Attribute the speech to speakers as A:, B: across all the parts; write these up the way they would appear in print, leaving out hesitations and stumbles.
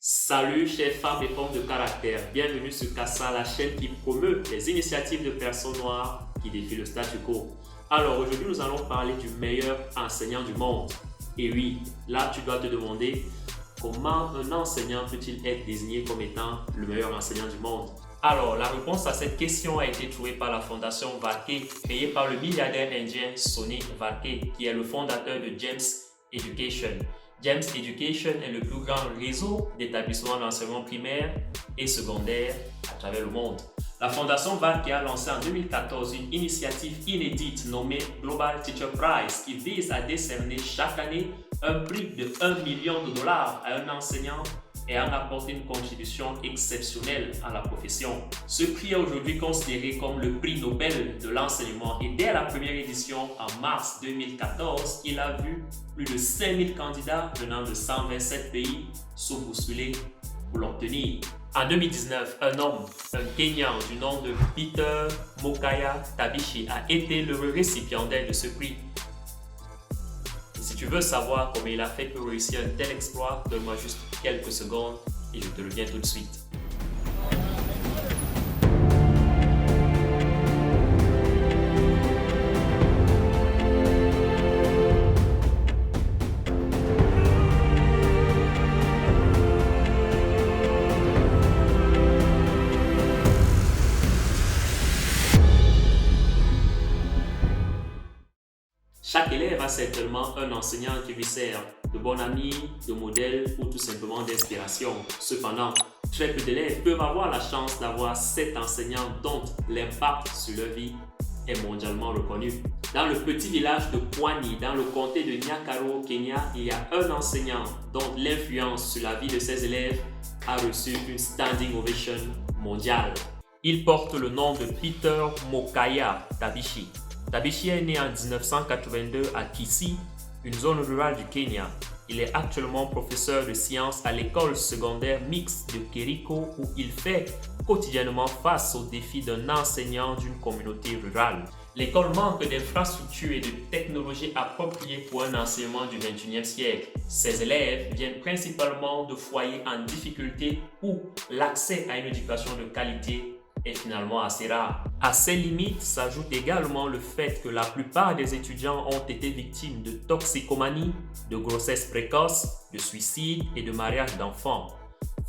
A: Salut chers femmes et hommes de caractère, bienvenue sur Casa, la chaîne qui promeut les initiatives de personnes noires qui défient le statu quo. Alors aujourd'hui nous allons parler du meilleur enseignant du monde. Et oui, là tu dois te demander comment un enseignant peut-il être désigné comme étant le meilleur enseignant du monde. Alors la réponse à cette question a été trouvée par la fondation Varkey, créée par le milliardaire indien Sonny Varkey, qui est le fondateur de James Education. James Education est le plus grand réseau d'établissements d'enseignement primaire et secondaire à travers le monde. La Fondation Varkey a lancé en 2014 une initiative inédite nommée Global Teacher Prize qui vise à décerner chaque année un prix de 1 million de dollars à un enseignant ayant apporté une contribution exceptionnelle à la profession. Ce prix est aujourd'hui considéré comme le prix Nobel de l'enseignement et dès la première édition en mars 2014, il a vu plus de 5000 candidats venant de 127 pays se postuler pour l'obtenir. En 2019, un homme, un Kenyan du nom de Peter Mokaya Tabishi a été le récipiendaire de ce prix. Et si tu veux savoir comment il a fait pour réussir un tel exploit, donne-moi juste quelques secondes et je te reviens tout de suite. Chaque élève a certainement un enseignant qui lui sert de bon ami, de modèle ou tout simplement d'inspiration. Cependant, très peu d'élèves peuvent avoir la chance d'avoir cet enseignant dont l'impact sur leur vie est mondialement reconnu. Dans le petit village de Pwani, dans le comté de Nyakaro au Kenya, il y a un enseignant dont l'influence sur la vie de ses élèves a reçu une standing ovation mondiale. Il porte le nom de Peter Mokaya Tabishi. Tabishi est né en 1982 à Kisii, une zone rurale du Kenya. Il est actuellement professeur de sciences à l'école secondaire mixte de Kericho où il fait quotidiennement face aux défis d'un enseignant d'une communauté rurale. L'école manque d'infrastructures et de technologies appropriées pour un enseignement du XXIe siècle. Ses élèves viennent principalement de foyers en difficulté où l'accès à une éducation de qualité est finalement assez rare. À ces limites s'ajoute également le fait que la plupart des étudiants ont été victimes de toxicomanie, de grossesse précoce, de suicide et de mariage d'enfants.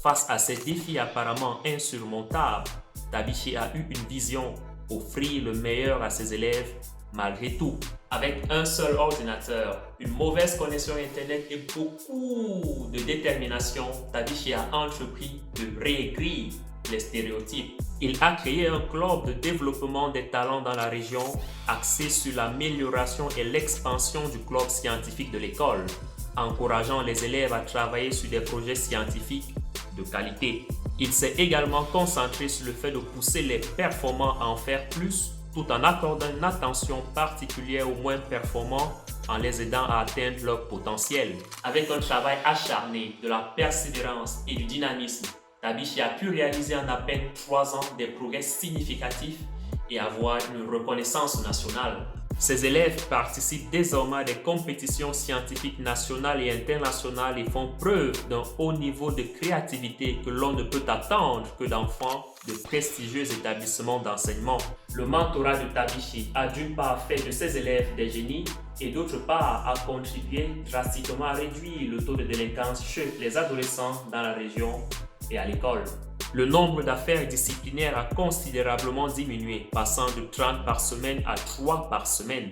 A: Face à ces défis apparemment insurmontables, Tabishi a eu une vision, offrir le meilleur à ses élèves malgré tout. Avec un seul ordinateur, une mauvaise connexion Internet et beaucoup de détermination, Tabishi a entrepris de réécrire les stéréotypes. Il a créé un club de développement des talents dans la région axé sur l'amélioration et l'expansion du club scientifique de l'école, encourageant les élèves à travailler sur des projets scientifiques de qualité. Il s'est également concentré sur le fait de pousser les performants à en faire plus tout en accordant une attention particulière aux moins performants en les aidant à atteindre leur potentiel. Avec un travail acharné, de la persévérance et du dynamisme, Tabishi a pu réaliser en à peine 3 ans des progrès significatifs et avoir une reconnaissance nationale. Ses élèves participent désormais à des compétitions scientifiques nationales et internationales et font preuve d'un haut niveau de créativité que l'on ne peut attendre que d'enfants de prestigieux établissements d'enseignement. Le mentorat de Tabishi a d'une part fait de ses élèves des génies et d'autre part a contribué drastiquement à réduire le taux de délinquance chez les adolescents dans la région et à l'école. Le nombre d'affaires disciplinaires a considérablement diminué, passant de 30 par semaine à 3 par semaine.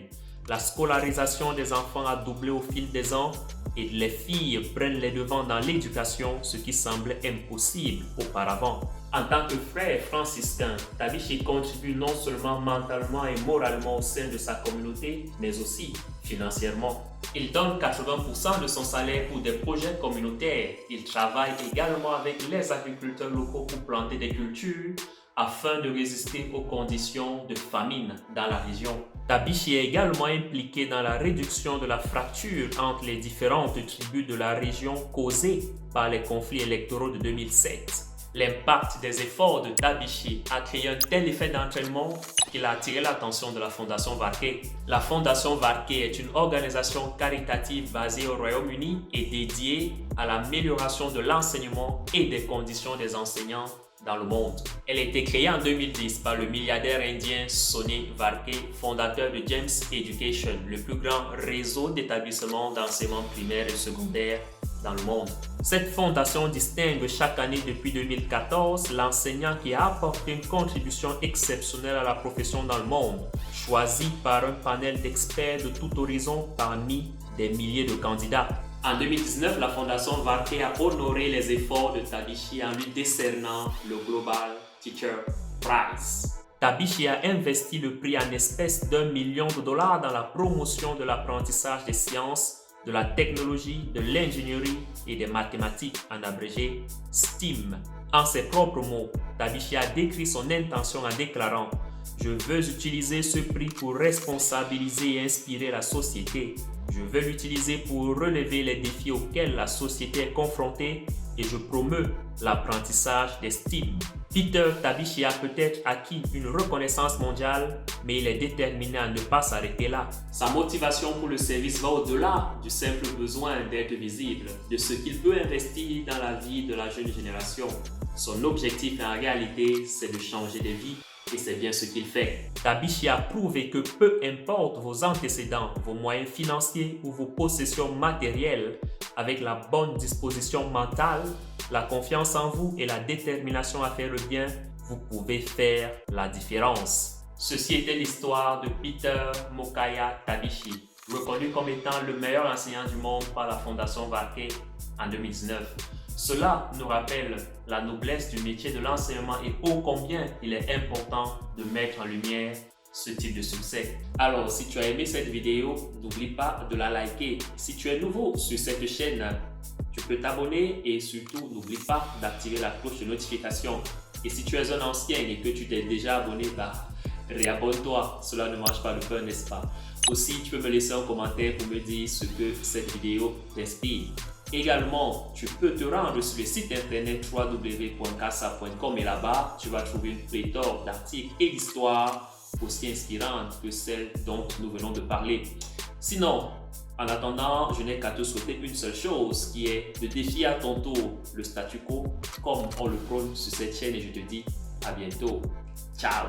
A: La scolarisation des enfants a doublé au fil des ans et les filles prennent les devants dans l'éducation, ce qui semblait impossible auparavant. En tant que frère franciscain, Tabishi contribue non seulement mentalement et moralement au sein de sa communauté, mais aussi financièrement. Il donne 80% de son salaire pour des projets communautaires. Il travaille également avec les agriculteurs locaux pour planter des cultures afin de résister aux conditions de famine dans la région. Tabishi est également impliqué dans la réduction de la fracture entre les différentes tribus de la région causée par les conflits électoraux de 2007. L'impact des efforts de Tabichi a créé un tel effet d'entraînement qu'il a attiré l'attention de la Fondation Varkey. La Fondation Varkey est une organisation caritative basée au Royaume-Uni et dédiée à l'amélioration de l'enseignement et des conditions des enseignants dans le monde. Elle a été créée en 2010 par le milliardaire indien Sonny Varkey, fondateur de James Education, le plus grand réseau d'établissements d'enseignement primaire et secondaire dans le monde. Cette fondation distingue chaque année depuis 2014 l'enseignant qui a apporté une contribution exceptionnelle à la profession dans le monde, choisi par un panel d'experts de tout horizon parmi des milliers de candidats. En 2019, la Fondation Varkey a honoré les efforts de Tabichi en lui décernant le Global Teacher Prize. Tabichi a investi le prix en espèces d'$1 million dans la promotion de l'apprentissage des sciences, de la technologie, de l'ingénierie et des mathématiques, en abrégé STEAM. En ses propres mots, Tabichi a décrit son intention en déclarant « Je veux utiliser ce prix pour responsabiliser et inspirer la société. Je veux l'utiliser pour relever les défis auxquels la société est confrontée et je promeus l'apprentissage des STEAM. » Peter Tabichi a peut-être acquis une reconnaissance mondiale, mais il est déterminé à ne pas s'arrêter là. Sa motivation pour le service va au-delà du simple besoin d'être visible, de ce qu'il peut investir dans la vie de la jeune génération. Son objectif en réalité, c'est de changer des vies. Et c'est bien ce qu'il fait. Tabichi a prouvé que peu importe vos antécédents, vos moyens financiers ou vos possessions matérielles, avec la bonne disposition mentale, la confiance en vous et la détermination à faire le bien, vous pouvez faire la différence. Ceci était l'histoire de Peter Mokaya Tabichi, reconnu comme étant le meilleur enseignant du monde par la Fondation Varkey en 2019. Cela nous rappelle la noblesse du métier de l'enseignement et ô combien il est important de mettre en lumière ce type de succès. Alors, si tu as aimé cette vidéo, n'oublie pas de la liker. Si tu es nouveau sur cette chaîne, tu peux t'abonner et surtout, n'oublie pas d'activer la cloche de notification. Et si tu es un ancien et que tu t'es déjà abonné, réabonne-toi. Cela ne mange pas le pain, n'est-ce pas? Aussi, tu peux me laisser un commentaire pour me dire ce que cette vidéo t'inspire. Également, tu peux te rendre sur le site internet www.casa.com et là-bas, tu vas trouver une pléthore d'articles et d'histoires aussi inspirantes que celles dont nous venons de parler. Sinon, en attendant, je n'ai qu'à te souhaiter une seule chose qui est de défier à ton tour le statu quo comme on le prône sur cette chaîne et je te dis à bientôt. Ciao!